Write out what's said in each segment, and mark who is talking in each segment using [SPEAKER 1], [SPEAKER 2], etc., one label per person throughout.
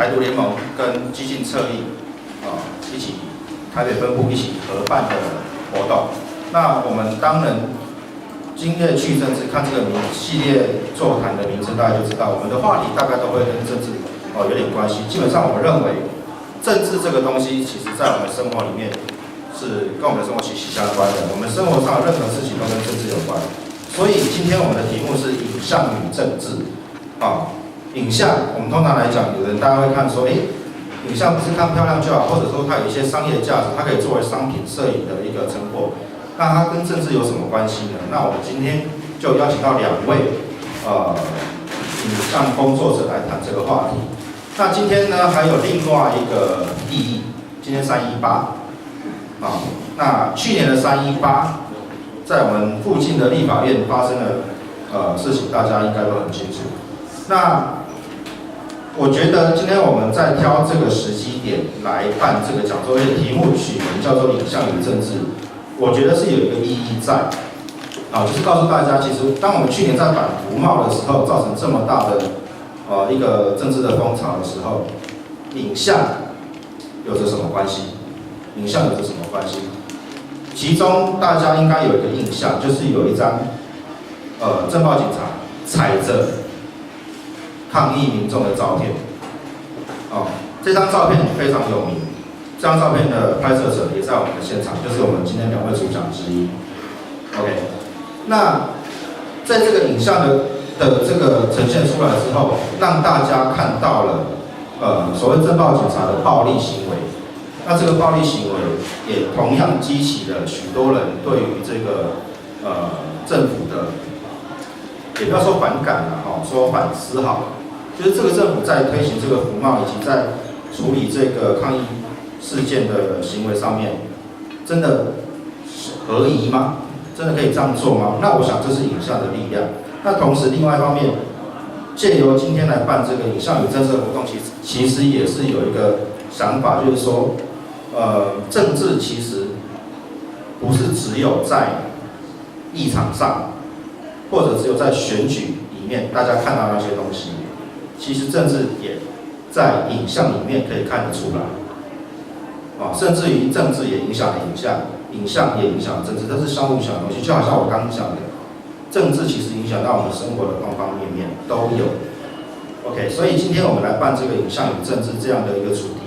[SPEAKER 1] 台独联盟跟基进侧翼一起台北分部一起合办的活动。那我们当然今夜去政治，看这个系列座谈的名称，大家就知道我们的话题大概都会跟政治有点关系。基本上我们认为政治这个东西，其实在我们生活里面是跟我们的生活息息相关的。我们生活上任何事情都跟政治有关。所以今天我们的题目是影像与政治。影像我们通常来讲，有人大家会看说，影像不是看漂亮就好，或者说它有一些商业价值，它可以作为商品摄影的一个成果。那它跟政治有什么关系呢？那我们今天就邀请到2位影像工作者来谈这个话题。那今天呢还有另外一个意义，今天318，那去年的318，在我们附近的立法院发生的事情，大家应该都很清楚。那我觉得今天我们在挑这个时机点来办这个讲座会，题目取名叫做"影像与政治"，我觉得是有一个意义在，就是告诉大家，其实当我们去年在反服贸的时候，造成这么大的一个政治的风潮的时候，影像有着什么关系？影像有着什么关系？其中大家应该有一个印象，就是有一张政报警察踩着抗议民众的照片。这张照片非常有名，这张照片的拍摄者也在我们的现场，就是我们今天2位主讲之一。OK， 那在这个影像的这个呈现出来之后，让大家看到了所谓政报警察的暴力行为。那这个暴力行为也同样激起了许多人对于这个政府的，也不要说反感了，说反思好了。就是这个政府在推行这个服贸以及在处理这个抗议事件的行为上面，真的合宜吗？真的可以这样做吗？那我想这是影像的力量。那同时另外一方面，借由今天来办这个影像与政治活动，其实也是有一个想法，就是说，政治其实不是只有在议场上，或者只有在选举里面大家看到那些东西。其实政治也在影像里面可以看得出来，甚至于政治也影响了影像，影像也影响了政治，这是相互影响的东西。就好像我刚刚讲的，政治其实影响到我们生活的方方面面都有。OK， 所以今天我们来办这个影像与政治这样的一个主题，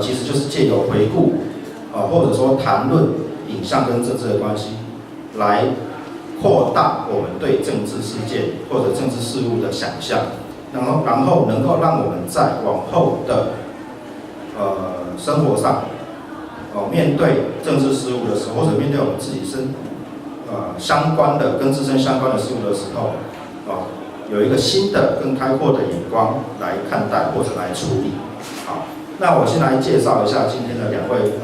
[SPEAKER 1] 其实就是借由回顾，或者说谈论影像跟政治的关系，来扩大我们对政治事件或者政治事物的想象。然后能够让我们在往后的生活上，面对政治事务的时候，或者面对我们自己相关的跟自身相关的事物的时候，有一个新的更开阔的眼光来看待或者来处理。好，那我先来介绍一下今天的2位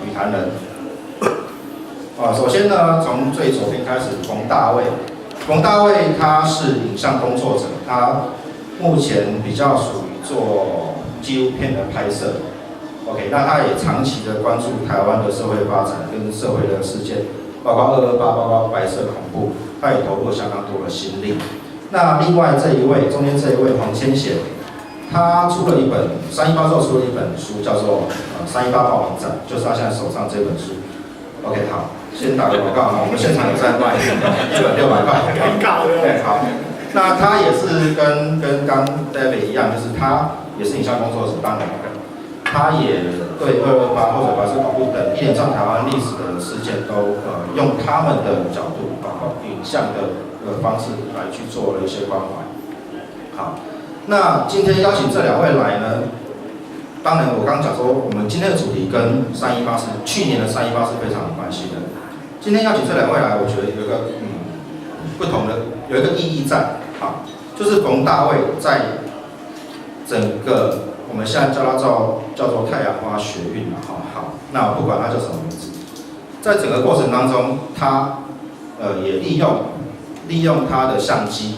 [SPEAKER 1] 语坛人。首先呢，从最左边开始，冯大卫。冯大卫他是影像工作者，他目前比较属于做纪录片的拍摄 ，OK， 那他也长期的关注台湾的社会发展跟社会的事件，包括228，包括白色恐怖，他也投入了相当多的心力。那另外这一位，中间这一位黄千贤，他出了一本318之后出了一本书，叫做318报名展，就是他现在手上这本书。OK， 好，先打个广告我们现场有在卖，一本600块。对，好。那他也是跟刚 David 一样，就是他也是影像工作者，当然他也对228或者白色恐怖等一连串台湾历史的事件都用他们的角度，包括影像的方式来去做了一些关怀。好，那今天邀请这2位来呢，当然我刚刚讲说，我们今天的主题跟318是去年的318是非常有关系的。今天邀请这2位来，我觉得有一个不同的有一个意义在，好，就是冯大卫在整个我们现在叫做太阳花学运嘛，好，那不管它叫什么名字，在整个过程当中，他也利用他的相机，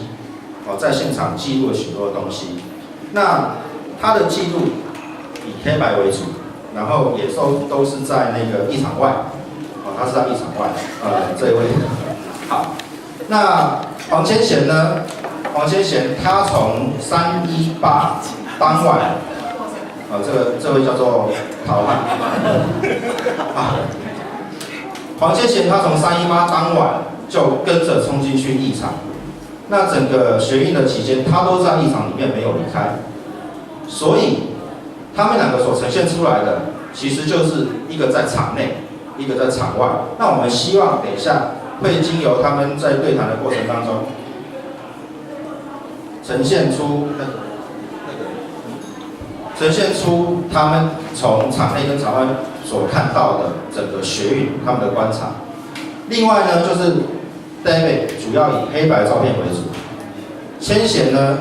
[SPEAKER 1] 在现场记录了许多的东西。那他的记录以黑白为主，然后也都是在那个议场外，他是在议场外，这一位，好。那黄千贤呢？黄千贤他从318当晚这位叫做陶汉啊，黄先贤他从318当晚就跟着冲进去议场，那整个学运的期间，他都在议场里面没有离开，所以他们两个所呈现出来的，其实就是一个在场内，一个在场外。那我们希望等一下会经由他们在对谈的过程当中，呈现出他们从场内跟场外所看到的整个学运他们的观察。另外呢，就是 David 主要以黑白照片为主，千贤呢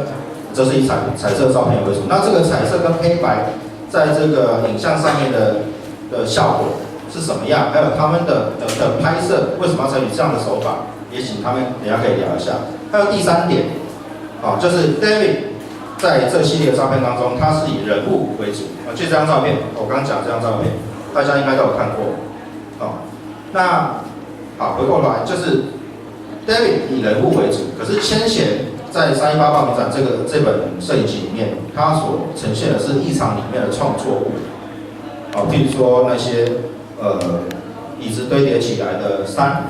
[SPEAKER 1] 则是以彩色照片为主。那这个彩色跟黑白在这个影像上面的效果是什么样？还有他们的拍摄为什么要采取这样的手法？也请他们等一下可以聊一下。还有第3点，就是 David 在这系列的照片当中，他是以人物为主。就这张照片，我刚刚讲这张照片，大家应该都有看过。那好，回过来就是 David 以人物为主，可是千贤在318报名展这本摄影集里面，他所呈现的是议场里面的创作物，譬如说那些椅子堆叠起来的山，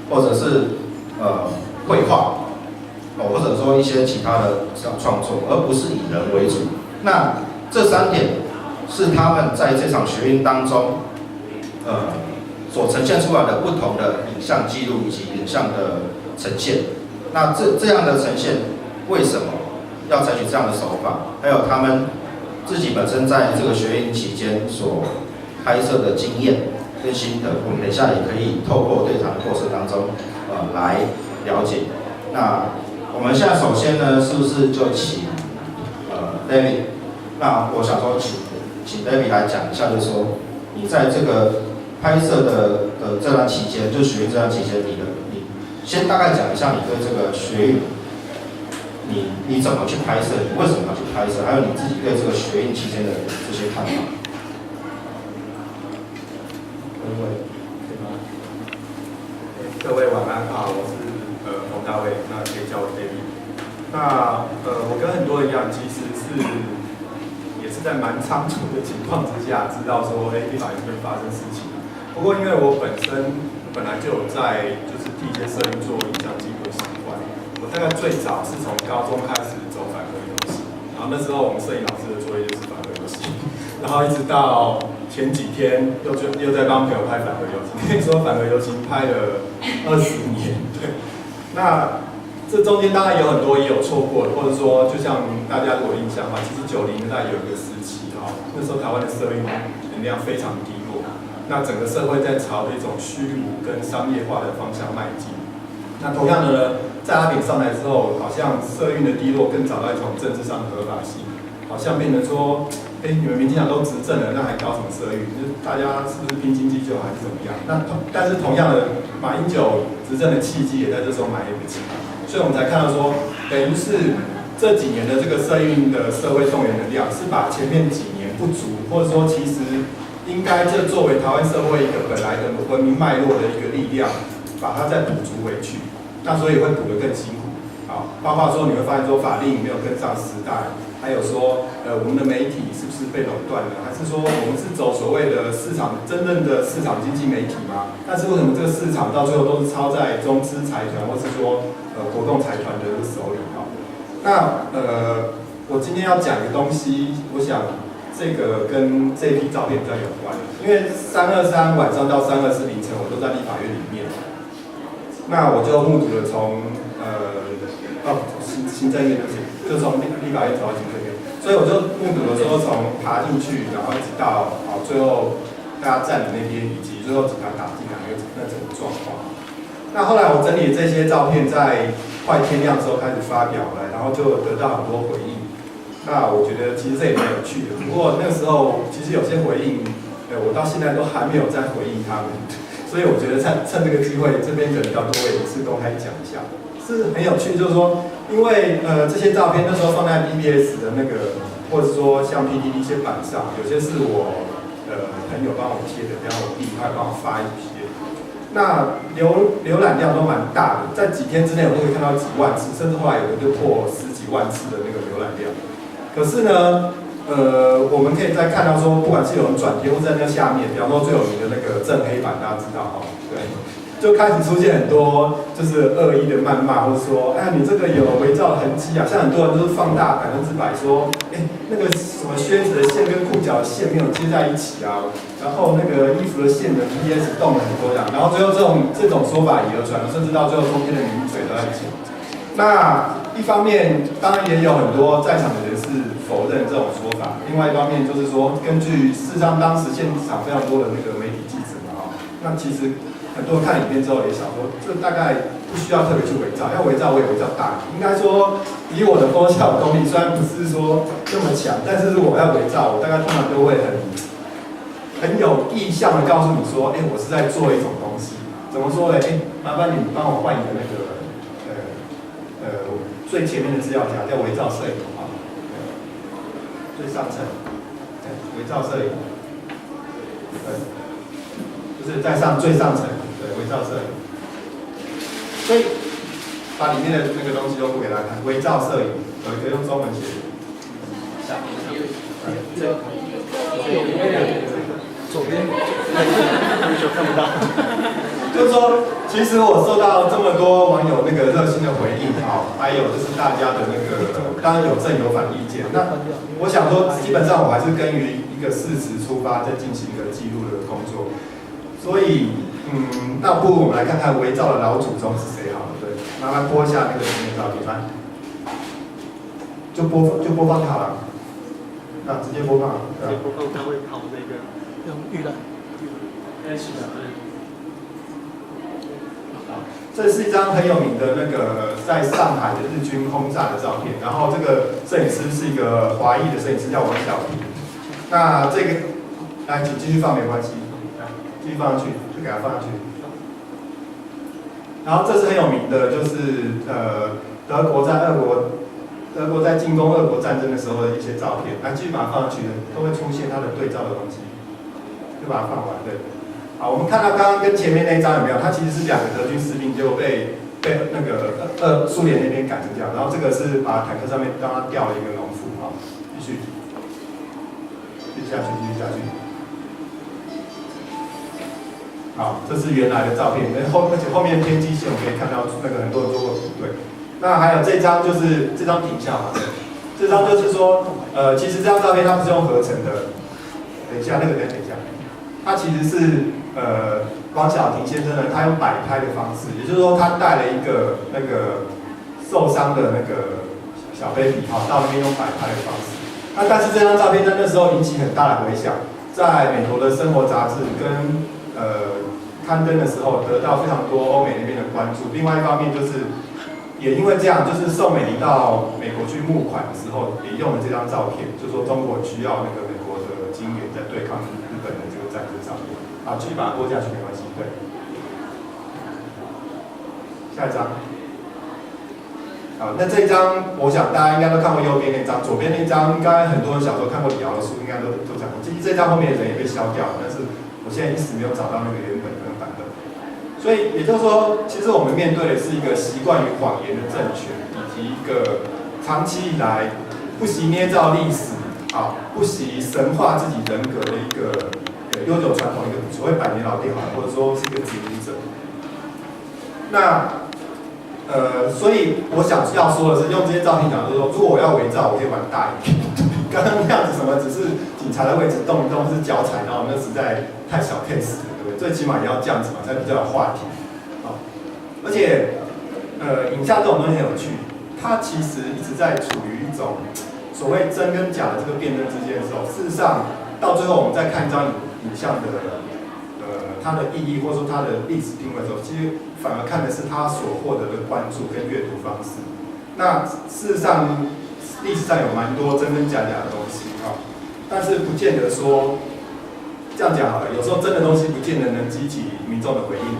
[SPEAKER 1] 或者是绘画，或者说一些其他的创作，而不是以人为主。那这3点是他们在这场学运当中，所呈现出来的不同的影像记录以及影像的呈现。那这样的呈现，为什么要采取这样的手法？还有他们自己本身在这个学运期间所拍摄的经验跟心得，我们等一下也可以透过对谈的过程当中，来了解。那我们现在首先呢，是不是就请David？ 那我想说请 David 来讲一下，就是说你在这个拍摄的这段期间，就学运这段期间，你先大概讲一下你对这个学运，你怎么去拍摄，你为什么要去拍摄，还有你自己对这个学运期间的这些看法。
[SPEAKER 2] 各位晚安好，我是洪大卫，那可以叫我 David。那我跟很多人一样，其实也是在蛮仓促的情况之下，知道说立法院这边发生事情。不过因为我本来就有在就是替一些摄影做影像记录的习惯，我大概最早是从高中开始走反核游戏，然后那时候我们摄影老师的作业就是反核游戏，然后一直到前几天又在帮朋友拍反核游行，那时候反核游行拍了20年，对，那这中间当然有很多也有错过的，或者说就像大家如果印象的话，其实90年代有一个时期那时候台湾的摄影能量非常低落，那整个社会在朝着一种虚无跟商业化的方向迈进。那同样的呢，在阿扁上来之后，好像社运的低落更找到一种政治上的合法性，好像变成说，你们民进党都执政了，那还搞什么社运？就是大家是不是拼经济就好还是怎么样？但是同样的，马英九执政的契机也在这时候埋了一个起，所以我们才看到说，等于是这几年的这个社运的社会动员能量，是把前面几年不足，或者说其实应该这作为台湾社会一个本来的文明脉络的一个力量，把它再补足回去。那所以会补得更辛苦。包括说你会发现说法令没有跟上时代，还有说我们的媒体是不是被垄断了，还是说我们是走所谓的市场真正的市场经济媒体吗？但是为什么这个市场到最后都是操在中资财团或是说活动财团的手里？那我今天要讲一个东西，我想这个跟这批照片比较有关，因为323晚上到324凌晨，我都在立法院里面。那我就目睹了从行政院就从立法院走到行政院，所以我就目睹了说从爬进去，然后一直到最后大家站的那边，以及最后警察打进来那整个状况。那后来我整理这些照片，在快天亮的时候开始发表了，然后就得到很多回应。那我觉得其实这也蛮有趣的。不过那个时候其实有些回应，我到现在都还没有再回应他们。所以我觉得趁这个机会，这边人比较多，也是公开讲一下，是很有趣。就是说，因为这些照片那时候放在 BBS 的那个，或者说像 PTT 一些版上，有些是我朋友帮我贴的，然后我弟他帮我发一些。那浏览量都蛮大的，在几天之内我都可以看到几万次，甚至后来有的就破10几万次的那个浏览量。可是呢，我们可以再看到说，不管是有人转贴或在那下面，比方说最有名的那个正黑板，大家知道哈，对，就开始出现很多就是恶意的谩骂，或者说，哎，你这个有伪造痕迹啊，像很多人都是放大100%说，哎，那个什么靴子的线跟裤脚的线没有接在一起啊，然后那个衣服的线的 PS 动了很多样，然后最后这种说法以讹传讹，甚至到最后中间的名嘴都在讲。那一方面，当然也有很多在场的人士否认这种说法；另外一方面就是说，根据事实上当时现场非常多的那个媒体记者嘛，哈，那其实很多人看影片之后也想说，这大概不需要特别去伪造，要伪造我也伪造大应该说，以我的Photoshop功力，虽然不是说这么强，但是如果我要伪造，我大概通常都会很有意向的告诉你说，哎，我是在做一种东西。怎么说呢？哎，麻烦你帮我换一个那个最前面的资料夹叫伪造摄影啊，最上层，伪造摄影，就是在最上层，对，伪造摄影。所以把里面的那个东西都不给大家看，伪造摄影，有一个用中文写的，左边，看不到。就是说，其实我受到这么多网友那个热心的回应啊，还有就是大家的那个，当然有正有反意见。那我想说，基本上我还是根于一个事实出发，在进行一个记录的工作。所以，那不如我们来看看伪造的老祖宗是谁好了。对，麻烦播一下那个前面照片，来，就播放就好了。那直接播放。直接播放，它会跑那个用预览。是的。这是一张很有名的那个在上海的日军轰炸的照片，然后这个摄影师是一个华裔的摄影师，叫王小平。那这个，来，请继续放没关系，来，继续放上去，就给它放上去。然后这是很有名的，就是德国在进攻俄国战争的时候的一些照片，来继续把它放上去的，都会出现它的对照的东西，就把它放完，对。好，我们看到刚刚跟前面那一张有没有？它其实是2个德军士兵就被那个苏联那边赶成这样，然后这个是把坦克上面让它吊了一个农夫，好，继续下去。好，这是原来的照片，而且后面天际线我们可以看到那个很多人做过比对。那还有这张就是这张挺像嘛，这张就是说其实这张照片它不是用合成的，等一下，它其实是王小婷先生呢，他用摆拍的方式，也就是说他带了一个那个受伤的那个小 baby 哈，到那边用摆拍的方式。那但是这张照片在那时候引起很大的回响，在美国的生活杂志跟刊登的时候，得到非常多欧美那边的关注。另外一方面就是，也因为这样，就是宋美龄到美国去募款的时候，也用了这张照片，就说中国需要那个美国的金元在对抗日本的这个战争上面。好，继续把它播下去没关系。对，下一张。好，那这一张我想大家应该都看过右边那张，左边那张应该很多人小时候看过李敖的书，应该都讲过。其实这张后面的人也被消掉了，但是我现在一时没有找到那个原本的版本。所以也就是说，其实我们面对的是一个习惯于谎言的政权，以及一个长期以来不惜捏造历史，不惜神化自己人格的一个悠久传统，一个所谓百年老店好，或者说是一个殖民者。那所以我想要说的是，用这些照片讲，就是说，如果我要伪造，我可以玩大一点。刚刚那样子什么，只是警察的位置动一动，是脚踩到，那实在太小 case 了，对不对？最起码也要这样子嘛，才比较有话题。好，而且影像这种东西很有趣，它其实一直在处于一种所谓真跟假的这个辩论之间的时候，事实上到最后我们再看一张影像的它的意义，或者说它的历史定位的时候，其实反而看的是它所获得的关注跟阅读方式。那事实上，历史上有蛮多真真假假的东西但是不见得说这样讲好了。有时候真的东西不见得能激起民众的回应，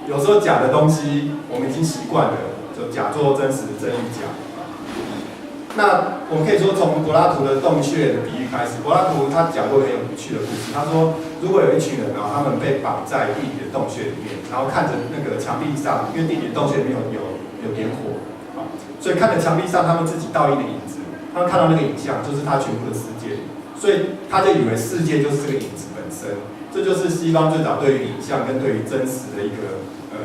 [SPEAKER 2] 有时候假的东西我们已经习惯了，就假作真实，真亦假。那我们可以说从柏拉图的洞穴的比喻开始，柏拉图他讲过很有趣的故事。他说，如果有一群人他们被绑在地底的洞穴里面，然后看着那个墙壁上，因为地底的洞穴里面有点火所以看着墙壁上他们自己倒映的影子，他们看到那个影像就是他全部的世界，所以他就以为世界就是这个影子本身。这就是西方最早对于影像跟对于真实的一个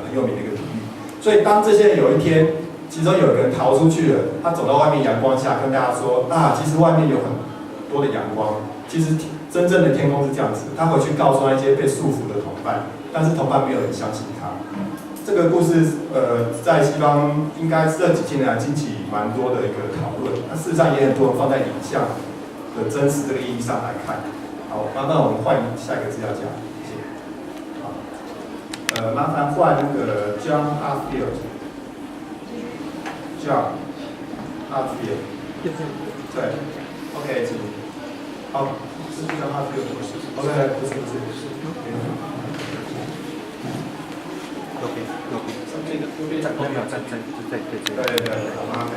[SPEAKER 2] 很有名的一个比喻。所以当这些人有一天，其中有一个人逃出去了，他走到外面阳光下，跟大家说啊，其实外面有很多的阳光，其实真正的天空是这样子。他回去告诉那些被束缚的同伴，但是同伴没有人相信他。这个故事在西方应该这几千年来引起蛮多的一个讨论。那事实上也很多人放在影像的真实这个意义上来看。好，麻烦我们换下一个资料夹，谢谢。好，麻烦换那个 John Hartfield。John Hartfield。对 ，OK， 请。好，是 John Hartfield。OK， 不是。这个右边在后面，对，好吗？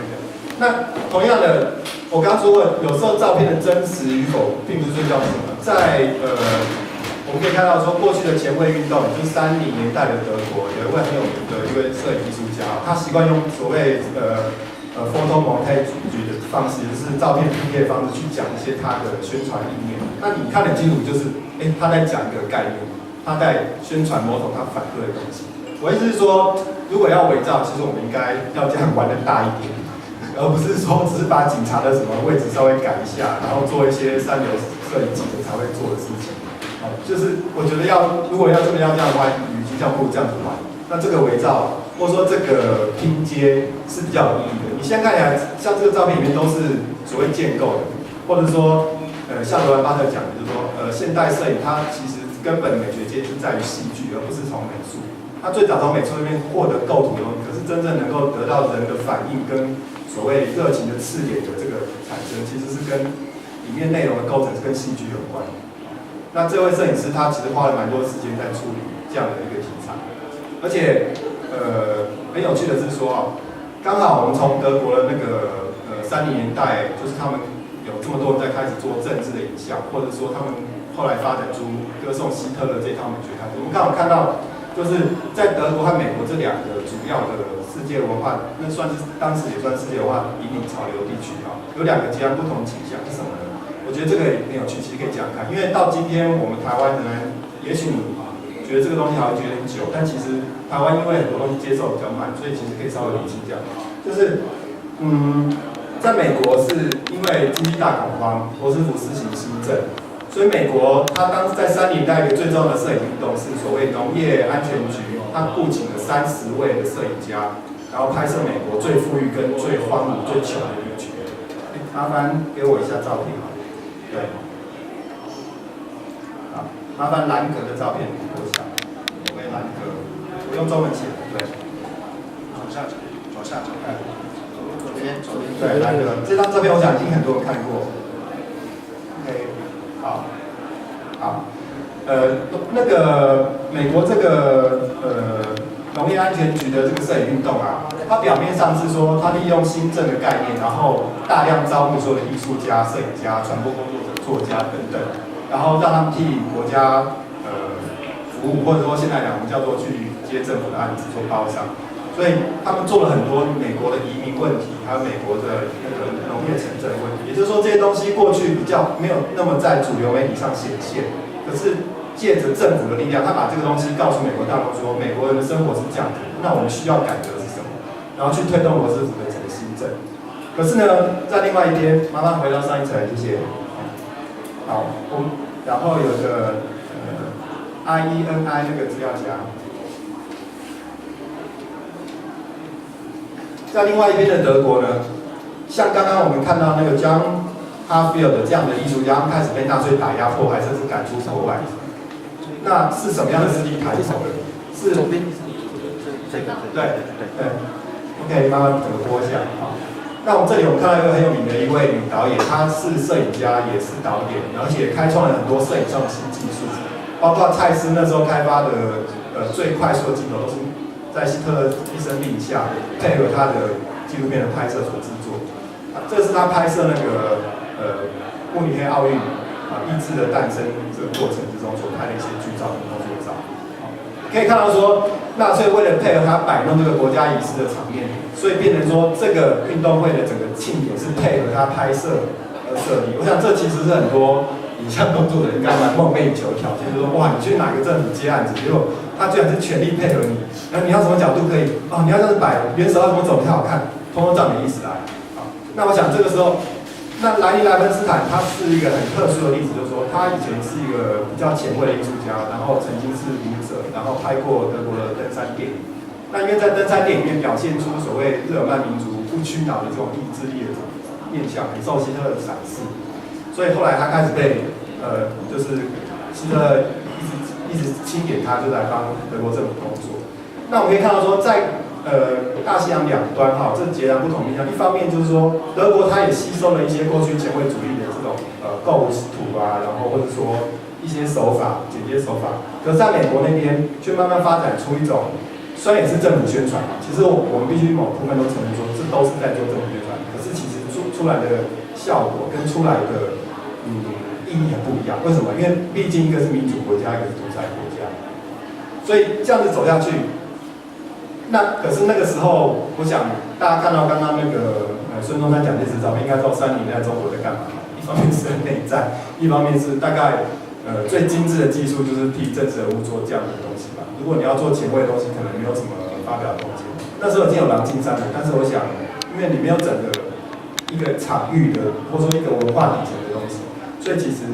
[SPEAKER 2] 那同样的，我刚刚说过，有时候照片的真实与否，并不是最重要的。在我们可以看到说，过去的前卫运动，就是30年代的德国，有一位很有名的一位摄影艺术家，他习惯用所谓photo montage 的方式，就是照片拼贴的方式去讲一些他的宣传理念。那你看得清楚，就是他在讲一个概念，他在宣传某种他反对的东西。我意思是说，如果要伪造，其实我们应该要这样玩得大一点，而不是说只是把警察的什么位置稍微改一下，然后做一些三流摄影记者才会做的事情。就是我觉得如果要这样玩，与其不如这样子玩。那这个伪造或者说这个拼接是比较有意义的。你现在看起来像这个照片里面都是所谓建构的，或者说像罗兰巴特讲的，就是说现代摄影它其实根本美学阶是在于戏剧，而不是从美术。他最早从美术那边获得构图的东西，可是真正能够得到人的反应跟所谓热情的刺点的这个产生，其实是跟里面内容的构成是跟戏剧有关。那这位摄影师他其实花了蛮多时间在处理这样的一个题材，而且很有趣的是说刚好我们从德国的那个30年代，就是他们有这么多人在开始做政治的影像，或者说他们后来发展出歌颂希特勒这套美学态度。我们刚好看到。就是在德国和美国这两个主要的世界文化，那算是当时也算世界文化引领潮流地区啊，有两个截然不同倾向是什么呢？我觉得这个也很有趣，其实可以讲看，因为到今天我们台湾人，也许你觉得这个东西好像觉得很久，但其实台湾因为很多东西接受比较慢，所以其实可以稍微理清这样，就是在美国是因为经济大恐慌，罗斯福施行新政。所以美国，它当时在30年代一个最重要的摄影运动是所谓农业安全局，它雇请了30位的摄影家，然后拍摄美国最富裕跟最荒芜、最穷的地区。麻烦给我一下照片好，对，好，麻烦兰格的照片给我一下，为兰格，我用中文写，对，左下角，左边，对，兰格，这张照片我想已经很多人看过。OK。好，那个美国这个农业安全局的这个摄影运动啊，它表面上是说它利用新政的概念，然后大量招募所有的艺术家、摄影家、传播工作者、作家等等，然后让他们替国家服务，或者说现在讲我们叫做去接政府的案子做包商。所以他们做了很多美国的移民问题，还有美国的那个农业城镇问题。也就是说，这些东西过去比较没有那么在主流媒体上显现，可是借着政府的力量，他把这个东西告诉美国大众说，美国人的生活是这样的，那我们需要改革是什么？然后去推动罗斯福的整个新政。可是呢，在另外一边，麻烦回到上一层，谢谢。好，然后有个IENI 那个资料夹。在另外一边的德国呢，像刚刚我们看到那个 John Hartfield 这样的艺术家，他们开始被纳粹打压迫害，甚至赶出国外。那是什么样的势力抬头的？是这个对。OK， 慢慢整个播一下啊。那我们这里看到一个很有名的一位女导演，她是摄影家，也是导演，而且开创了很多摄影上的新技术，包括蔡司那时候开发的最快速的镜头都是。在希特勒一声令下，配合他的纪录片的拍摄所制作。这是他拍摄那个慕尼黑奥运意志的诞生这个过程之中所拍的一些剧照跟工作照。可以看到说，纳粹为了配合他摆弄这个国家仪式的场面，所以变成说这个运动会的整个庆典是配合他拍摄而设立。我想这其实是很多影像工作者应该蛮梦寐以求的条件，就是说哇，你去哪个政府接案子，结果他居然是全力配合你，然后你要什么角度可以哦，你要这样子摆，元首要怎么走比较好看，通通照你的意思来。好，那我想这个时候。那莱尼莱芬斯坦他是一个很特殊的例子，就是说他以前是一个比较前卫的艺术家，然后曾经是舞者，然后拍过德国的登山电影。那因为在登山电影里面表现出所谓日耳曼民族不屈挠的这种意志力的面向，很受希特勒的赏识，所以后来他开始被就是希特勒一直钦点他，就来帮德国政府工作。那我们可以看到说，在大西洋两端哈，这截然不同面向。一方面就是说，德国它也吸收了一些过去前卫主义的这种构图啊，然后或者说一些手法、剪接手法。可是在美国那边却慢慢发展出一种，虽然也是政府宣传嘛，其实我们必须某部分都承认说，这都是在做政府宣传。可是其实出来的效果跟出来的意义很不一样。为什么？因为毕竟一个是民主国家，一个是独裁国家，所以这样子走下去。那可是那个时候，我想大家看到刚刚那个孙中山蒋介石照片，应该知道30年代中国在干嘛。一方面是内战，一方面是大概最精致的技术就是替政治人物做这样的东西吧。如果你要做前卫的东西，可能没有什么发表的空间。那时候已经有狼金山了，但是我想，因为你没有整个一个场域的，或者说一个文化底层的东西，所以其实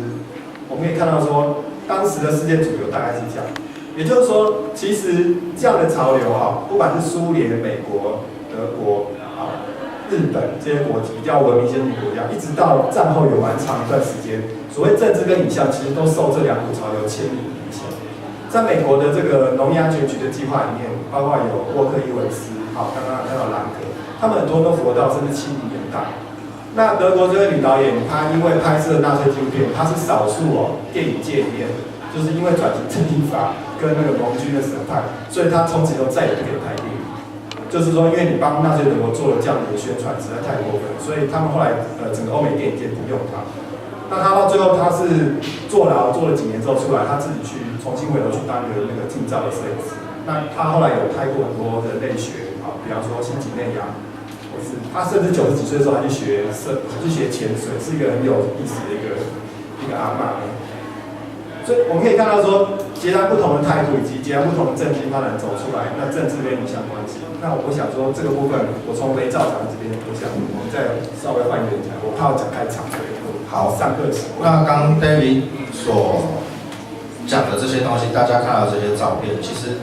[SPEAKER 2] 我们可以看到说，当时的世界主流大概是这样。也就是说，其实这样的潮流哈，不管是苏联、美国、德国啊、日本这些国比较文明先进国家，一直到战后有蛮长一段时间，所谓政治跟影像，其实都受这两股潮流牵引影响。在美国的这个农业安全局的计划里面，包括有沃克伊文斯，好，刚刚看到兰格，他们很多都活到甚至70年代。那德国这位女导演，她因为拍摄纳粹纪录片，她是少数电影界里面，就是因为转型正义法跟那个盟军的审判，所以他从此以后再也不给拍电影。就是说，因为你帮纳粹德国做了这样的宣传，实在太过分，所以他们后来整个欧美电影界不用他。那他到最后他是坐牢做了几年之后出来，他自己去重新回头去当一个那个近照的摄影师。那他后来有拍过很多人类学啊，比方说新几内亚。他甚至90几岁的时候，他去学潜水，是一个很有意思的一个阿嬷。所以我们可以看到说，截然不同的态度以及截然不同的政经发展走出来，那政治跟影响关系。那我想说，这个部分我从雷照长这边，我想我们再稍微换一个人讲，我怕我讲太长，所以好上课时。
[SPEAKER 1] 那刚 David 所讲的这些东西，大家看到这些照片，其实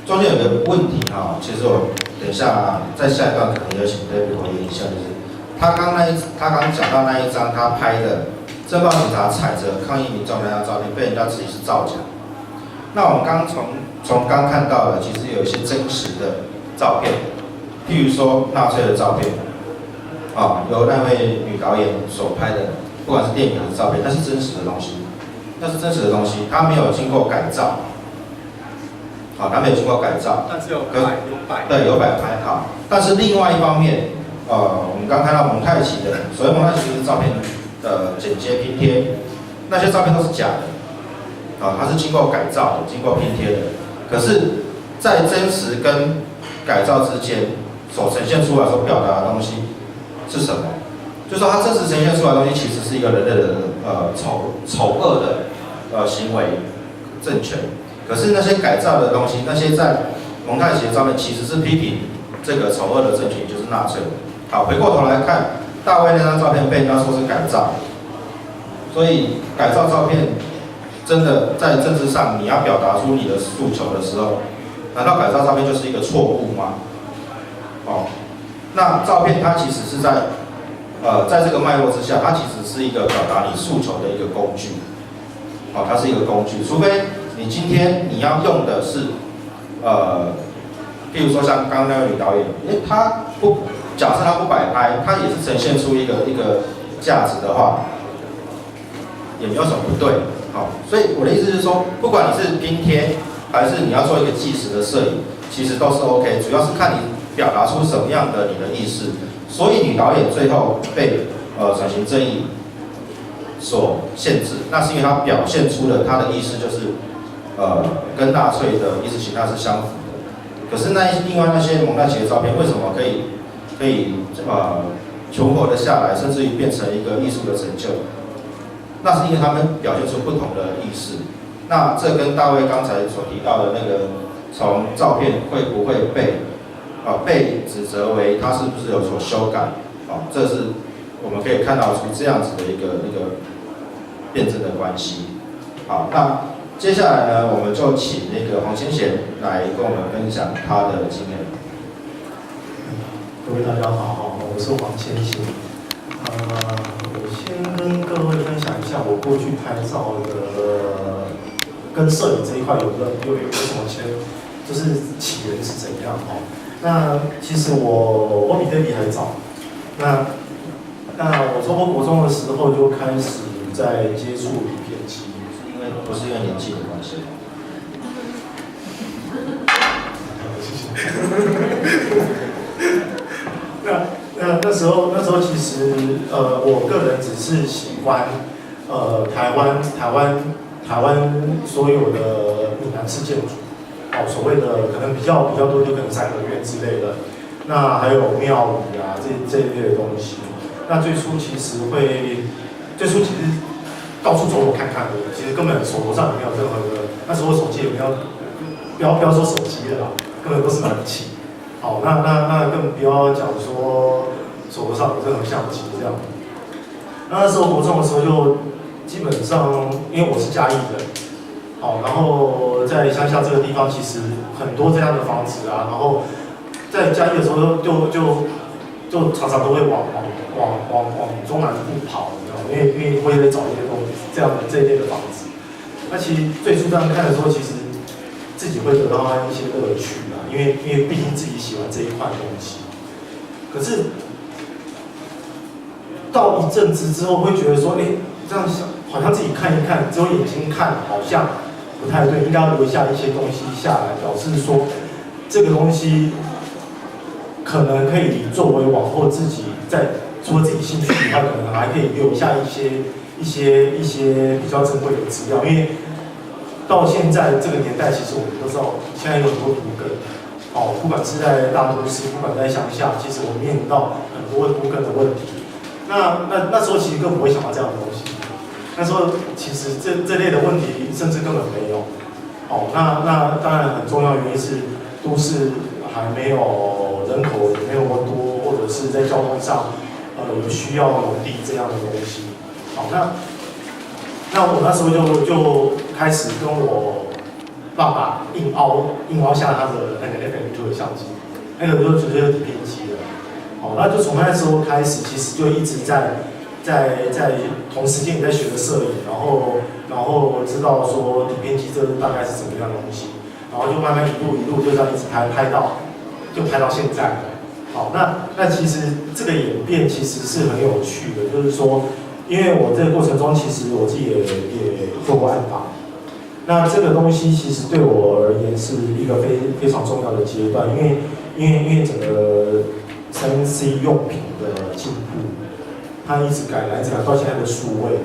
[SPEAKER 1] 中间有个问题哈，其实我等一下在下一段可能要请 David 回应一下，就是他刚讲到那一张他拍的政报警察踩着抗议民众那张照片，被人家质疑是造假。那我们刚从刚看到的，其实有一些真实的照片，譬如说纳粹的照片，由那位女导演所拍的，不管是电影还是照片，那是真实的东西，它没有经过改造。它没有经过改造，
[SPEAKER 2] 但是有摆，
[SPEAKER 1] 对，有摆拍好。但是另外一方面，我们刚看到蒙太奇的，所谓蒙太奇就是照片的剪接拼贴，那些照片都是假的，它是经过改造的，经过拼贴的。可是，在真实跟改造之间所呈现出来、所表达的东西是什么？就是说，它真实呈现出来的东西，其实是一个人类的丑恶的行为政权。可是那些改造的东西，那些在蒙太奇的照片，其实是批评这个丑恶的政权，就是纳粹。好，回过头来看，大卫那张照片被人家说是改造，所以改造照片真的在政治上你要表达出你的诉求的时候，难道改造照片就是一个错误吗？那照片它其实是在这个脉络之下，它其实是一个表达你诉求的一个工具。它是一个工具，除非你今天你要用的是，譬如说像刚刚那位女导演，她假设她不摆拍，她也是呈现出一个价值的话，也没有什么不对。所以我的意思是说，不管你是拼贴还是你要做一个纪实的摄影，其实都是 OK， 主要是看你表达出什么样的你的意识。所以女导演最后被转型正义所限制，那是因为她表现出了她的意思，就是跟纳粹的意识形态是相符的。可是另外那些蒙太奇的照片为什么可以存活的下来，甚至于变成一个艺术的成就？那是因为他们表现出不同的意识。那这跟大卫刚才所提到的那个，从照片会不会被指责为他是不是有所修改？这是我们可以看到出这样子的一个辩证的关系。好，那接下来呢，我们就请那个黄千贤来跟我们分享他的经验。
[SPEAKER 3] 各位大家好，我是黄千贤。我先跟各位分享一下我过去拍照的跟摄影这一块有什么就是起源是怎样哦。那其实我比 David 还早。那我从国中的时候就开始在接触底片机，
[SPEAKER 1] 不是因为年纪的关系。
[SPEAKER 3] 那时候其实我个人只是喜欢台湾所有的闽南式建筑，所谓的可能比较多就可能三合院之类的，那还有庙宇啊这一类的东西。那最初其实到处走走看看的，其实根本手头上也没有任何的，那时候手机也没有，不要说手机了啦，根本都是拿不起。好，那更不要讲说手头上有任何相机这样。那时候国中的时候就基本上，因为我是嘉义人，好，然后在乡下这个地方其实很多这样的房子啊，然后在嘉义的时候就常常都会往中南部跑，因为会找一些这一类的房子。那其实最初这样看的时候，其实自己会得到一些乐趣啦，因为毕竟自己喜欢这一块东西。可是到一阵子之后，会觉得说，这样想好像自己看一看，只有眼睛看好像不太对，应该要留下一些东西下来，表示说这个东西可能可以作为往后自己在除了自己兴趣以外，可能还可以留下一些比较珍贵的资料。因为到现在这个年代，其实我们都知道，现在有很多土梗，不管是在大都市，不管在乡下，其实我们面临到很多土梗的问题。那时候其实更不会想到这样的东西。那时候其实这类的问题甚至根本没有。那当然很重要的原因是都市还没有人口也没有那么多，或者是在交通上有需要农地这样的东西。好，那我那时候就开始跟我爸爸硬凹下他的那个 FM2 的相机，那个就直接底片机了。那就从那时候开始，其实就一直在同时间也在学的摄影，然后知道说底片机这大概是怎么样的东西，然后就慢慢一路就这样一直拍到现在。好，那其实这个演变其实是很有趣的，就是说，因为我这个过程中其实我自己也做过暗访，那这个东西其实对我而言是一个非常重要的阶段，因为整个3C 用品的进步，它一直改到现在的数位，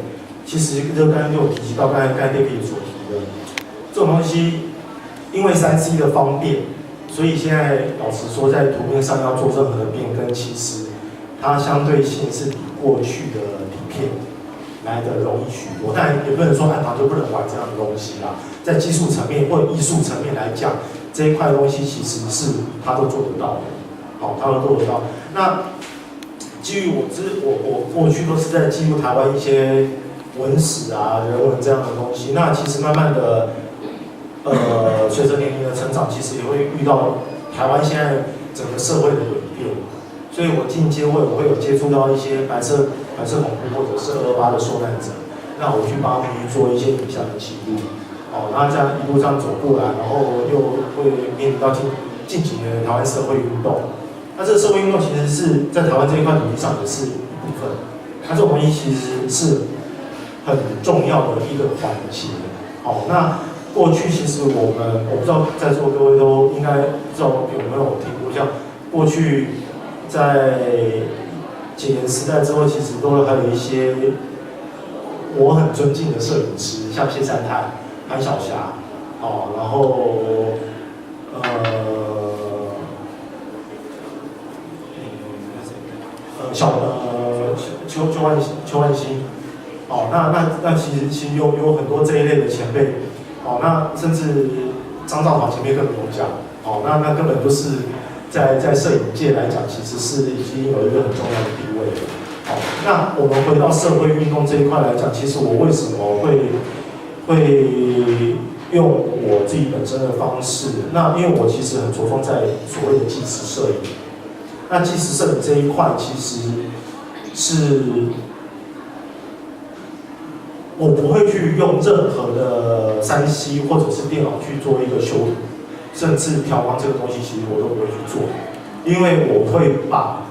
[SPEAKER 3] 其实就刚才就有提及到刚才 David 所提的这种东西，因为3C 的方便，所以现在老实说，在图片上要做任何的变更，其实它相对性是比过去的底片来的容易许多。但也不能说暗房就不能玩这样的东西啦，在技术层面或者艺术层面来讲，这一块东西其实是它都做得到的。好，他都做得到。那基于我过去都是在记录台湾一些文史啊、人文这样的东西。那其实慢慢的，随着年龄的成长，其实也会遇到台湾现在整个社会的演变。所以我进阶我会有接触到一些白色恐怖或者是228的受难者，那我去帮他们做一些影像的记录。然后这样一路上走过来，然后又会面临到近几年的台湾社会运动。那这个社会运动其实是在台湾这一块土地上也是一部分，那这种东西其实是很重要的一个环节。那过去其实我不知道在座各位都应该不知道有没有听过，像过去在解严时代之后，其实都还有一些我很尊敬的摄影师，像谢三泰、潘晓霞，哦，然后邱万兴，哦，那其实有很多这一类的前辈，哦，那甚至张兆华前辈更不用讲，哦，那根本就是在摄影界来讲，其实是已经有一个很重要的地位了。好，那我们回到社会运动这一块来讲，其实我为什么会用我自己本身的方式？那因为我其实很着重在所谓的纪实摄影。那纪实摄影这一块，其实是我不会去用任何的3C 或者是电脑去做一个修图，甚至调光这个东西，其实我都不会去做，因为我会把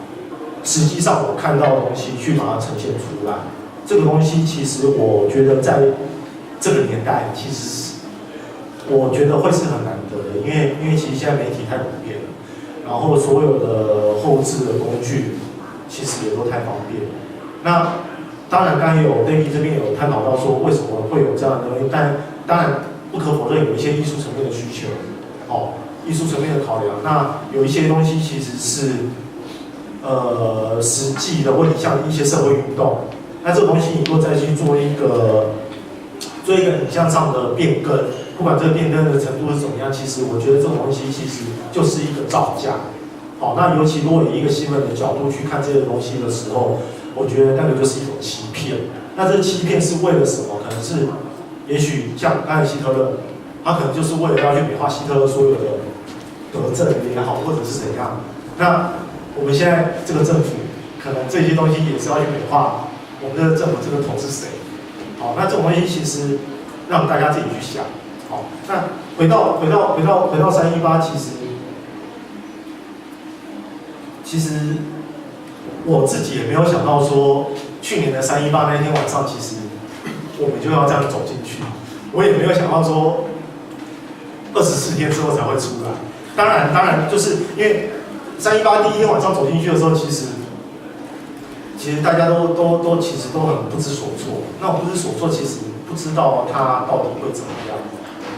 [SPEAKER 3] 实际上我看到的东西去把它呈现出来。这个东西其实我觉得在这个年代，其实是我觉得会是很难得的，因为其实现在媒体太普遍了，然后所有的后置的工具其实也都太方便。那当然，刚才有 David 这边有探讨到说为什么会有这样的东西，但当然不可否认有一些艺术层面的需求，哦，艺术层面的考量。那有一些东西其实是实际的问题，像一些社会运动，那这个东西你如果再去做一个影像上的变更，不管这个变更的程度是怎么样，其实我觉得这种东西其实就是一个造价。好，那尤其如果以一个新闻的角度去看这些东西的时候，我觉得那个就是一种欺骗。那这个欺骗是为了什么？可能是，也许像刚才希特勒，他可能就是为了要去美化希特勒所有的德政也好，或者是怎样。那我们现在这个政府，可能这些东西也是要去美化我们的政府这个头是谁。好，那这种东西其实让大家自己去想。好，那回到318，其实我自己也没有想到说，去年的318那天晚上，其实我们就要这样走进去。我也没有想到说，24天之后才会出来。当然，就是因为318第一天晚上走进去的时候，其实大家都其实都很不知所措。那不知所措，其实不知道它到底会怎么样。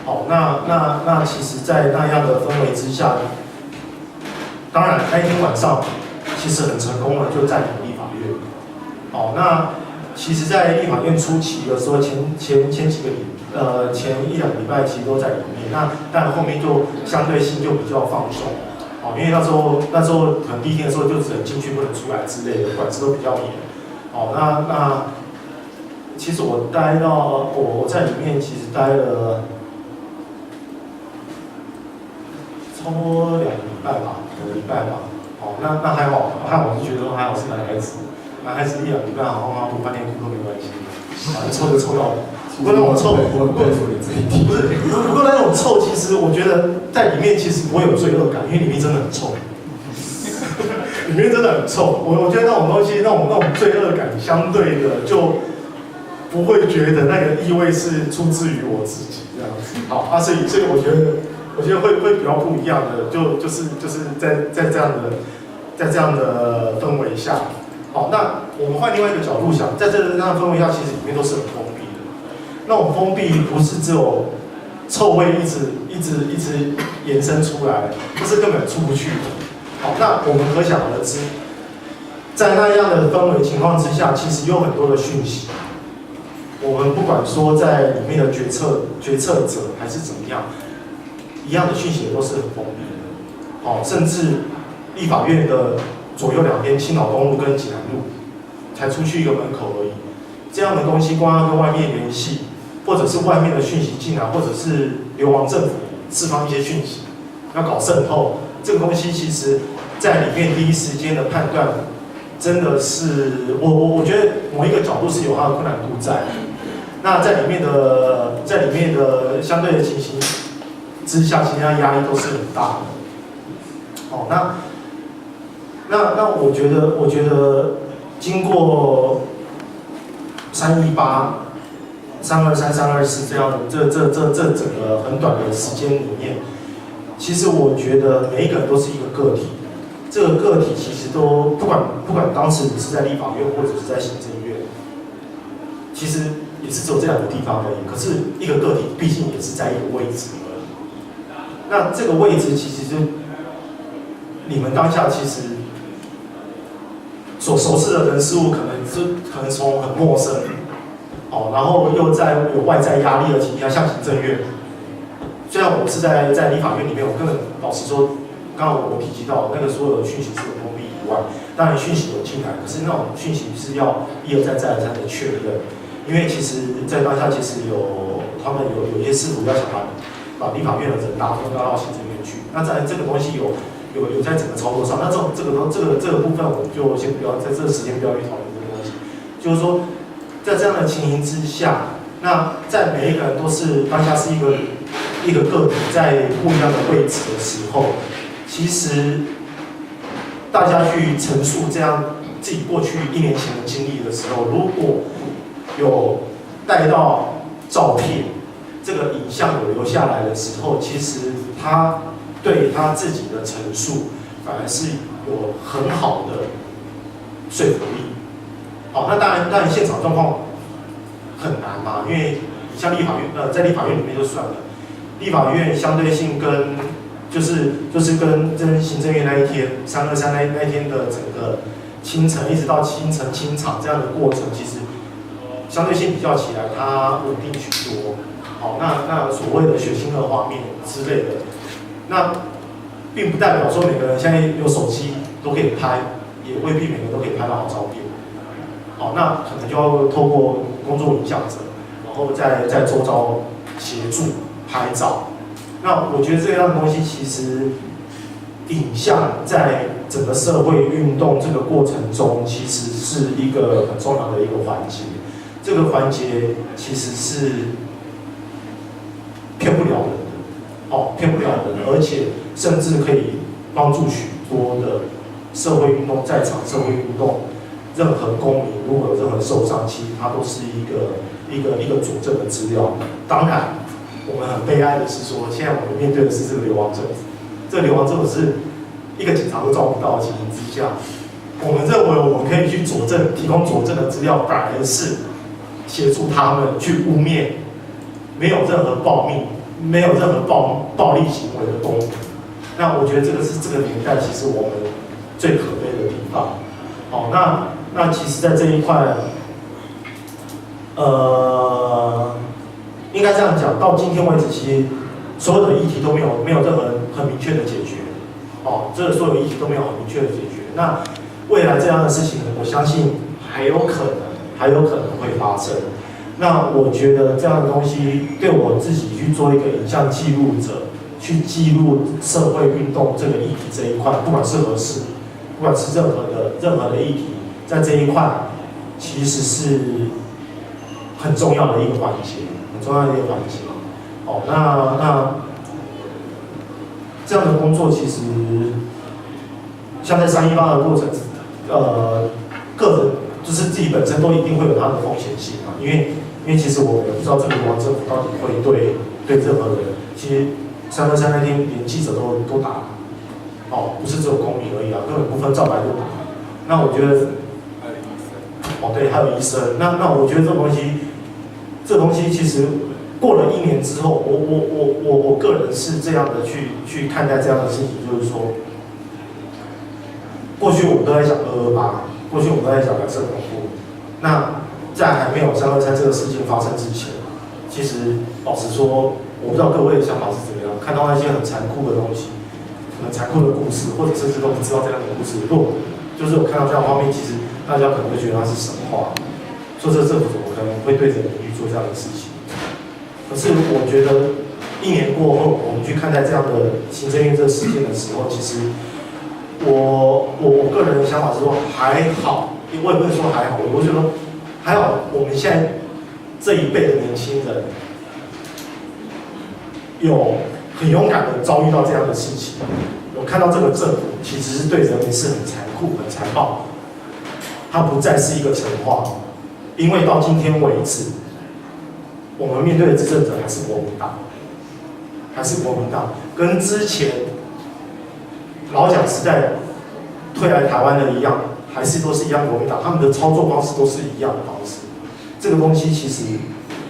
[SPEAKER 3] 好，那其实，在那样的氛围之下，当然那一天晚上其实很成功了，就占领立法院。好，那其实，在立法院初期的时候，前1-2个礼拜其实都在里面。但后面就相对性就比较放松。好，因为那时候可能第一天的时候就只能进去不能出来之类的，管制都比较严。好，那其实我待到我在里面其实待了差不多2个礼拜吧。哦，那还好，我是觉得说还好是男孩子1-2个礼拜好像他不翻内裤都没关系，反正臭就臭到。不过那种臭，不过那种臭，其实我觉得在里面其实不会有罪恶感，因为里面真的很臭，里面真的很臭。我觉得那种东西，那种罪恶感，相对的就不会觉得那个意味是出自于我自己这样子。好，所以我觉得会比较不一样的，就是在这样的氛围下。好，那我们换另外一个角度想，在这样的氛围下，其实里面都是很封闭的。那种封闭不是只有臭味一直延伸出来，这是根本出不去的。好，那我们可想而知，在那样的氛围情况之下，其实有很多的讯息，我们不管说在里面的决策者还是怎么样，一样的讯息也都是很封闭的。好，甚至立法院的左右两边，青岛东路跟济南路，才出去一个门口而已。这样的东西，光要跟外面联系，或者是外面的讯息进来，或者是流亡政府释放一些讯息，要搞渗透，这个东西其实在里面第一时间的判断，真的是我觉得某一个角度是有它的困难度在。那在里面的相对的情形之下，其实它压力都是很大的。好，那我觉得经过318、323、324这样的这整个很短的时间里面，其实我觉得每一个人都是一个个体。这个个体其实都不管当时你是在立法院或者是在行政院，其实也是只有这两个地方而已。可是一个个体毕竟也是在一个位置而已。那这个位置其实就你们当下其实所熟悉的人事物，可能从很陌生，哦，然后又在有外在压力的情况下，像行政院，虽然我是在立法院里面，我根本老实说，刚刚我提及到那个所有的讯息是有封闭以外，当然讯息有进来，可是那种讯息是要一而再再而三的确认，因为其实在当下其实他们有一些试图要想把立法院的人拉到行政院去，那在这个东西有在整个操作上，那这个部分我们就先不要在这个时间不要去讨论这个东西，就是说在这样的情形之下，那在每一个人都是当下是一个个体在不一样的位置的时候，其实大家去陈述这样自己过去1年前的经历的时候，如果有带到照片，这个影像有留下来的时候，其实他对他自己的陈述反而是有很好的说服力。好，那当然现场状况很难嘛，因为像立法院在立法院里面就算了，立法院相对性跟就是跟行政院那一天323那一天的整个清晨一直到清晨清场这样的过程，其实相对性比较起来，它稳定许多。好，那所谓的血腥的画面之类的，那并不代表说每个人现在有手机都可以拍，也未必每个人都可以拍到好照片。好，那可能就要透过工作影像者，然后在周遭协助拍照。那我觉得这样的东西，其实影像在整个社会运动这个过程中，其实是一个很重要的一个环节。这个环节其实是骗不了人的，哦，骗不了人，而且甚至可以帮助许多的社会运动，在场社会运动，任何公民如果有任何受伤，其实它都是一个佐证的资料。当然，我们很悲哀的是说，现在我们面对的是这个流亡政府，这个流亡政府是一个警察都找不到的情形之下，我们认为我们可以去佐证、提供佐证的资料，反而是协助他们去污蔑没有任何暴力、没有任何暴力行为的公民。那我觉得这个是这个年代其实我们最可悲的地方。好，那其实，在这一块，应该这样讲，到今天为止，其实所有的议题都没有任何很明确的解决。哦，这所有议题都没有很明确的解决。那未来这样的事情，我相信还有可能会发生。那我觉得这样的东西，对我自己去做一个影像记录者，去记录社会运动这个议题这一块，不管是何事，不管是任何的议题，在这一块其实是很重要的一个环节，很重要的一个环节。好，那这样的工作其实，像在318的过程，个人就是自己本身都一定会有它的风险性嘛，因为其实我们也不知道这个流亡政府到底会对任何人，其实323那天连记者都打，哦，不是只有公民而已啊，根本不分照白都打。那我觉得，哦对，还有医生，那我觉得这东西其实过了1年之后，我个人是这样的去看待这样的事情，就是说，过去我们都在讲228，过去我们都在讲蓝色恐怖，那在还没有323这个事件发生之前，其实老实说，我不知道各位的想法是怎么样，看到那些很残酷的东西，很残酷的故事，或者甚至都不知道这样的故事，如果就是有看到这样的画面，其实大家可能会觉得它是神话，说这个政府怎么可能会对人民去做这样的事情？可是我觉得1年过后，我们去看待这样的行政院这个事件的时候，其实我个人的想法是说还好，我也不能说还好，我觉得还好，我们现在这一辈的年轻人有很勇敢的遭遇到这样的事情，有看到这个政府其实是对人民是很残酷、很残暴，它不再是一个神话，因为到今天为止，我们面对的执政者还是国民党，跟之前老蒋时代退来台湾的一样，还是都是一样国民党，他们的操作方式都是一样的方式。这个东西其实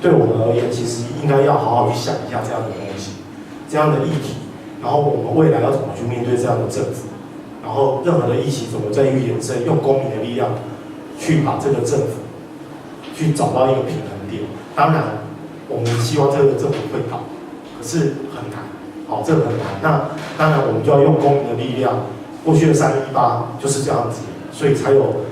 [SPEAKER 3] 对我们而言，其实应该要好好去想一下这样的东西，这样的议题，然后我们未来要怎么去面对这样的政府，然后任何的议题怎么再去延伸，用公民的力量去把这个政府去找到一个平衡点。当然，我们希望这个政府会倒，可是很难，好，这个很难。那当然，我们就要用公民的力量。过去的318就是这样子，所以才有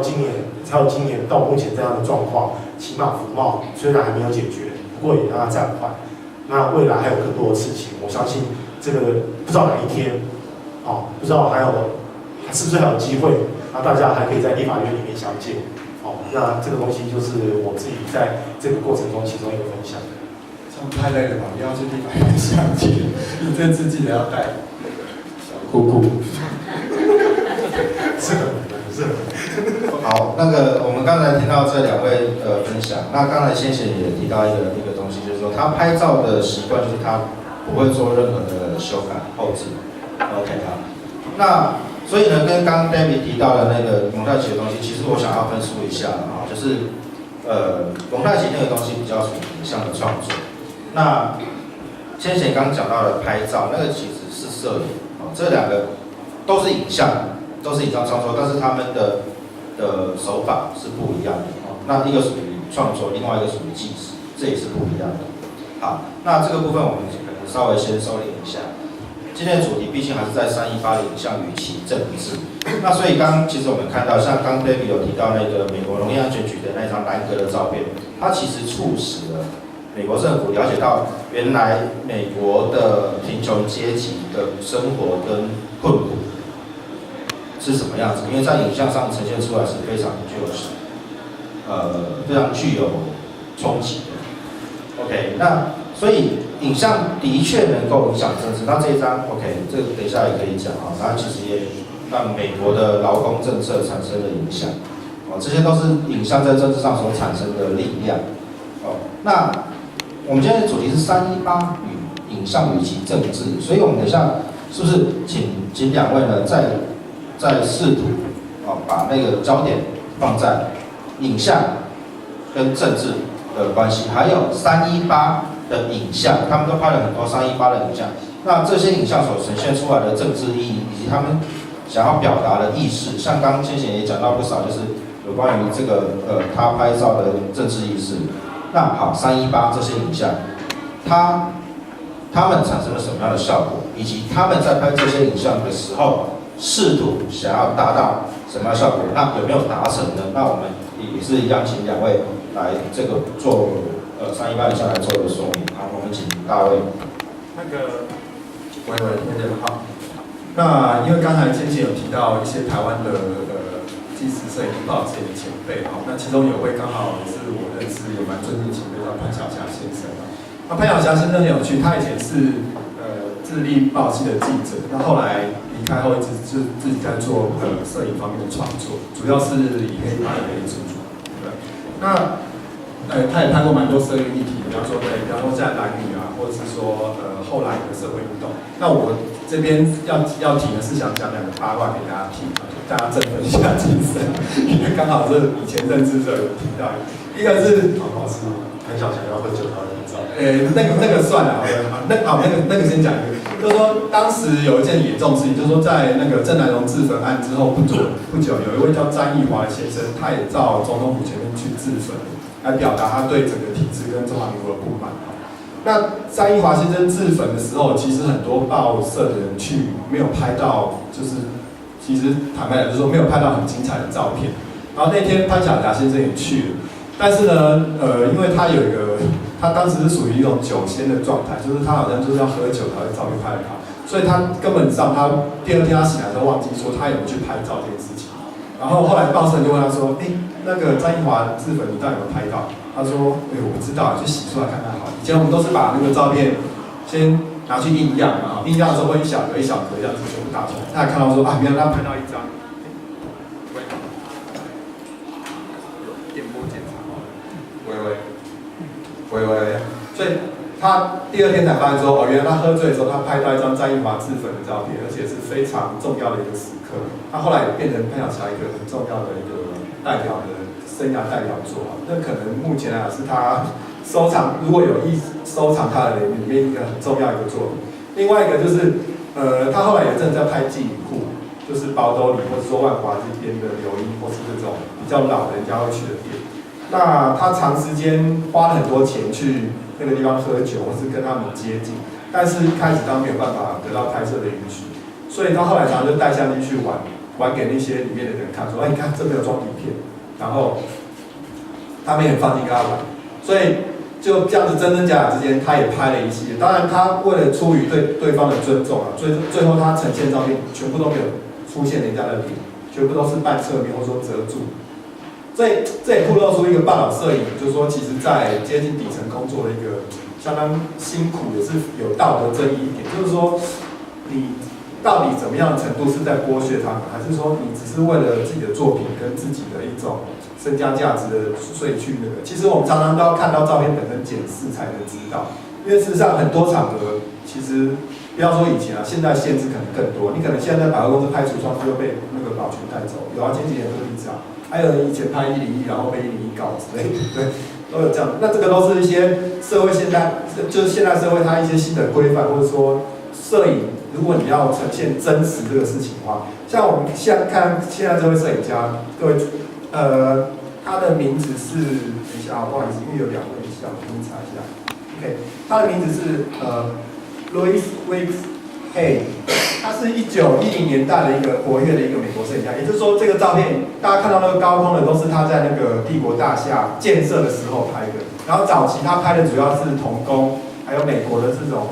[SPEAKER 3] 今年到目前这样的状况。起码服贸虽然还没有解决，不过也让它暂缓。那未来还有更多的事情，我相信这个不知道哪一天，哦，不知道是不是还有机会，那大家还可以在立法院里面相见。哦，那这个东西就是我自己在这个过程中其中一个分享。
[SPEAKER 2] 这样太累了吧？要去立法院相见，你这次记得要带小姑姑。
[SPEAKER 3] 是。
[SPEAKER 1] 好，那个我们刚才听到这2位分享，那刚才先贤也提到一个东西，就是说他拍照的习惯就是他不会做任何的修改后置 ，OK 好。那所以呢，跟刚刚 David 提到的那个蒙太奇的东西，其实我想要分析一下啊，就是蒙太奇那个东西比较属于影像的创作，那先贤刚讲到的拍照，那个其实是摄影，哦，这2个都是影像。都是影像创作，但是他们的手法是不一样的哦。那一个属于创作，另外一个属于纪实，这也是不一样的。好，那这个部分我们可能稍微先收敛一下。今天的主题毕竟还是在318的影像与其政治。那所以其实我们看到，像刚 David 有提到那个美国农业安全局的那张蓝格的照片，它其实促使了美国政府了解到，原来美国的贫穷阶级的生活跟困苦是什么样子？因为在影像上呈现出来是非常具有冲击的。OK， 那所以影像的确能够影响政治。那这一张 OK， 这个等一下也可以讲啊。它其实也让美国的劳工政策产生了影响。哦，这些都是影像在政治上所产生的力量。哦，那我们今天的主题是318与影像与其政治，所以我们等一下是不是请2位呢再试图把那个焦点放在影像跟政治的关系，还有318的影像，他们都拍了很多318的影像。那这些影像所呈现出来的政治意义，以及他们想要表达的意识，像刚刚先贤也讲到不少，就是有关于这个他拍照的政治意识。那好，318这些影像，他们产生了什么样的效果，以及他们在拍这些影像的时候，试图想要达到什么样的效果？那有没有达成呢？那我们也是一样，请2位来这个做318影像来做一个说明。好，我们请大卫。
[SPEAKER 2] 那个，喂，听见吗？好。那因为刚才先前有提到一些台湾的纪实摄影报界的前辈，那其中有位刚好也是我认识也蛮尊敬前辈叫潘晓霞先生。那潘晓霞先生很有趣，他以前是智利报系的记者，那后来离开后一直是自己在做摄影方面的创作，主要是以黑白为主。对，那他也拍过蛮多摄影议题，比方说在蓝屿啊，或者是说后来的社会运动。那我这边要提的是想讲2个八卦给大家听，大家振奋一下精神，因为刚好是以前认知者有提到，一个是
[SPEAKER 3] 是很想要喝酒的人知道。
[SPEAKER 2] 那个算了，那个先讲一个，就是说当时有一件严重事情，就是说在那个郑南榕自焚案之后不久，有一位叫詹义华的先生，他也到总统府前面去自焚，来表达他对整个体制跟中华民国的不满。那詹义华先生自焚的时候，其实很多报社的人去没有拍到，就是其实坦白讲，就是说没有拍到很精彩的照片。然后那天潘晓霞先生也去了，但是呢，因为他他当时是属于一种酒仙的状态，就是他好像就是要喝酒才会照片拍得好，所以他根本上他第2天他醒来都忘记说他有去拍照这件事情。然后后来报社就问他说：“那个詹义华自焚你到底有没有拍到？”他说：“我不知道，就洗出来看看好。”以前我们都是把那个照片先拿去印样嘛，印样的时候会一小格这样子全部打出来。他还看到说原来他拍到一张，电波检查，喂，所以他第2天才发现说，原来他喝醉的时候，他拍到一张詹义华自焚的照片，而且是非常重要的一个时刻。他后来也变成潘晓霞一个很重要的一个代表的生涯代表作啊，那可能目前来讲是他收藏，如果有意收藏他的里面一个很重要一个作品。另外一个就是，他后来也正在拍妓女裤，就是宝斗里或者说万华这边的流衣，或是这种比较老人家会去的店。那他长时间花了很多钱去那个地方喝酒，或是跟他们接近，但是一开始他没有办法得到拍摄的允许，所以他后来常常就带相机去玩给那些里面的人看，说：“哎，你看这边有装底片。”然后他们也很放心跟他玩，所以就这样子真假之间，他也拍了一系列。当然，他为了出于对方的尊重啊，最后他呈现照片全部都没有出现人家的脸，全部都是半侧面或者说遮住。所以这也透露出一个半老摄影，就是说，其实在接近底层工作的一个相当辛苦，也是有道德争议一点，就是说，你到底怎么样的程度是在剥削他们，还是说你只是为了自己的作品跟自己的一种身家价值的税去那个？其实我们常常都要看到照片本身检视才能知道，因为事实上很多场合其实不要说以前啊，现在限制可能更多。你可能现在在百货公司拍橱窗就被那个保全带走，有啊，前几年都是这样。还有人以前拍101，然后被101告之类的，对，都有这样。那这个都是一些社会现在，就是现代社会它一些新的规范，或者说摄影，如果你要呈现真实这个事情的话，像我们现在看现在这位摄影家，各位，他的名字是，等一下啊，不好意思，因为有2位，想给你查一下。OK， 他的名字是Louis Weeks Hay。他是1910年代的一个活跃的一个美国摄影家，也就是说，这个照片大家看到那个高空的都是他在那个帝国大厦建设的时候拍的。然后早期他拍的主要是童工，还有美国的这种